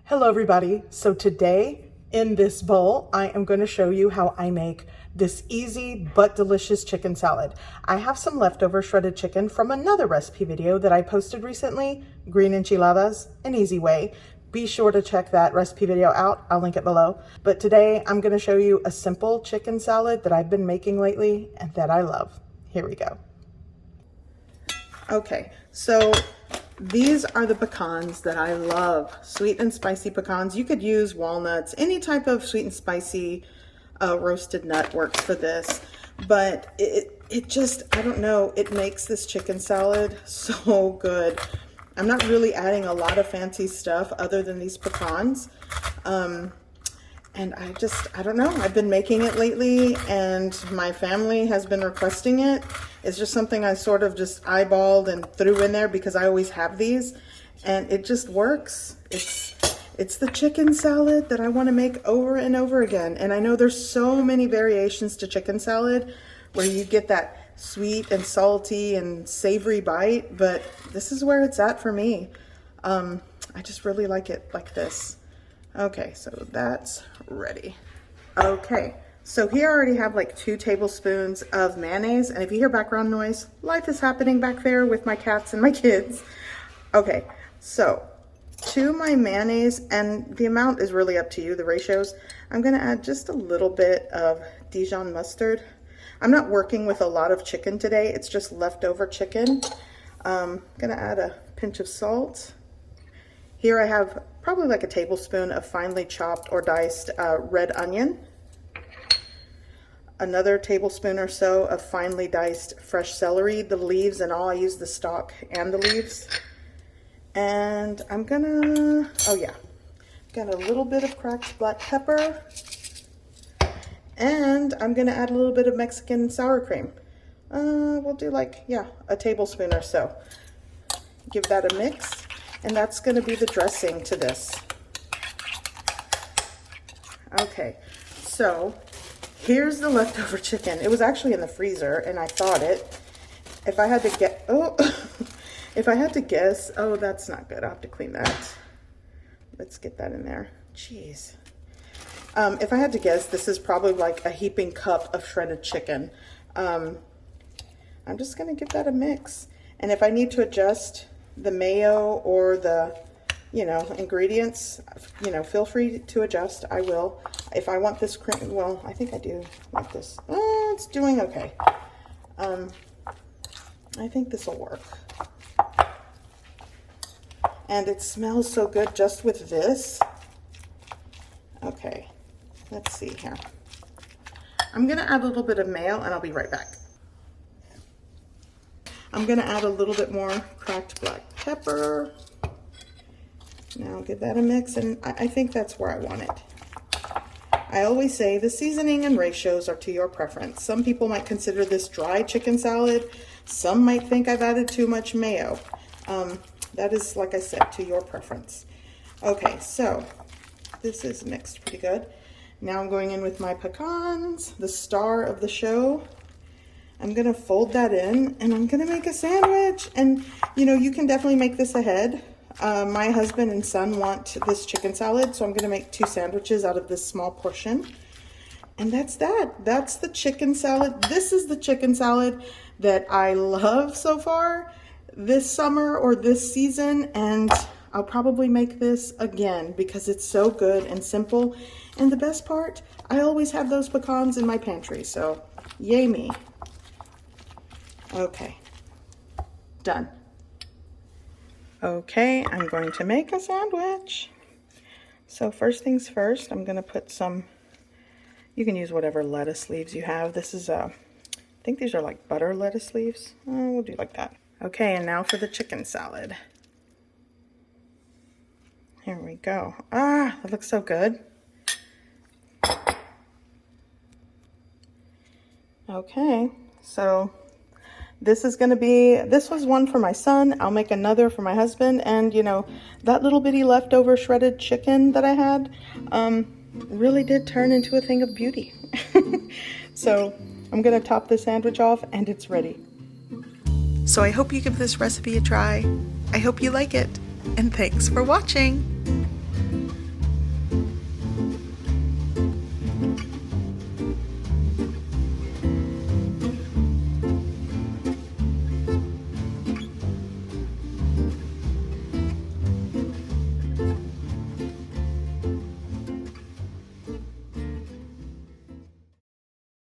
Hello everybody. So today in this bowl, I am going to show you how I make this easy but delicious chicken salad. I have some leftover shredded chicken from another recipe video that I posted recently, green enchiladas, an easy way. Be sure to check that recipe video out. I'll link it below. But today I'm going to show you a simple chicken salad that I've been making lately and that I love. Here we go. Okay, so these are the pecans that I love, sweet and spicy pecans. You could use walnuts, any type of sweet and spicy roasted nut works for this, but it just, I don't know, it makes this chicken salad so good. I'm not really adding a lot of fancy stuff other than these pecans. And I don't know, I've been making it lately and my family has been requesting it. It's just something I sort of just eyeballed and threw in there because I always have these and it just works. It's the chicken salad that I want to make over and over again. And I know there's so many variations to chicken salad where you get that sweet and salty and savory bite, but this is where it's at for me. I just really like it like this. Okay, so that's ready. Okay, so here I already have like 2 tablespoons of mayonnaise, and if you hear background noise, life is happening back there with my cats and my kids. Okay, so to my mayonnaise, and the amount is really up to you, the ratios, I'm gonna add just a little bit of Dijon mustard. I'm not working with a lot of chicken today, it's just leftover chicken. I'm gonna add a pinch of salt. Here I have probably like a tablespoon of finely chopped or diced red onion. Another tablespoon or so of finely diced fresh celery, the leaves and all. I use the stalk and the leaves. And I'm gonna, got a little bit of cracked black pepper. And I'm gonna add a little bit of Mexican sour cream. We'll do like, a tablespoon or so. Give that a mix. And that's going to be the dressing to this. Okay, so here's the leftover chicken. It was actually in the freezer and I thawed it. If I had to get, if I had to guess, that's not good. I'll have to clean that. Let's get that in there. Jeez. If I had to guess, this is probably like a heaping cup of shredded chicken. I'm just going to give that a mix. And if I need to adjust the mayo or the, ingredients, feel free to adjust. I will. If I want this cream, well, I think I do like this. It's doing okay. I think this will work. And it smells so good just with this. Okay, let's see here. I'm gonna add a little bit of mayo and I'll be right back. I'm gonna add a little bit more cracked black pepper. Now give that a mix, and I think that's where I want it. I always say the seasoning and ratios are to your preference. Some people might consider this dry chicken salad. Some might think I've added too much mayo. That is, like I said, to your preference. Okay, so this is mixed pretty good. Now I'm going in with my pecans, the star of the show. I'm gonna fold that in and I'm gonna make a sandwich. And you can definitely make this ahead. My husband and son want this chicken salad, so I'm gonna make 2 sandwiches out of this small portion. And that's that. That's the chicken salad. This is the chicken salad that I love so far this summer or this season. And I'll probably make this again because it's so good and simple. And the best part, I always have those pecans in my pantry, so yay me. Okay, done. Okay, I'm going to make a sandwich. So first things first, I'm gonna put some, you can use whatever lettuce leaves you have. This is, I think these are like butter lettuce leaves. We'll do like that. Okay, and now for the chicken salad. Here we go. That looks so good. Okay, so this is going to be, this was one for my son. I'll make another for my husband. And that little bitty leftover shredded chicken that I had really did turn into a thing of beauty. So I'm going to top the sandwich off and it's ready. So I hope you give this recipe a try. I hope you like it. And thanks for watching.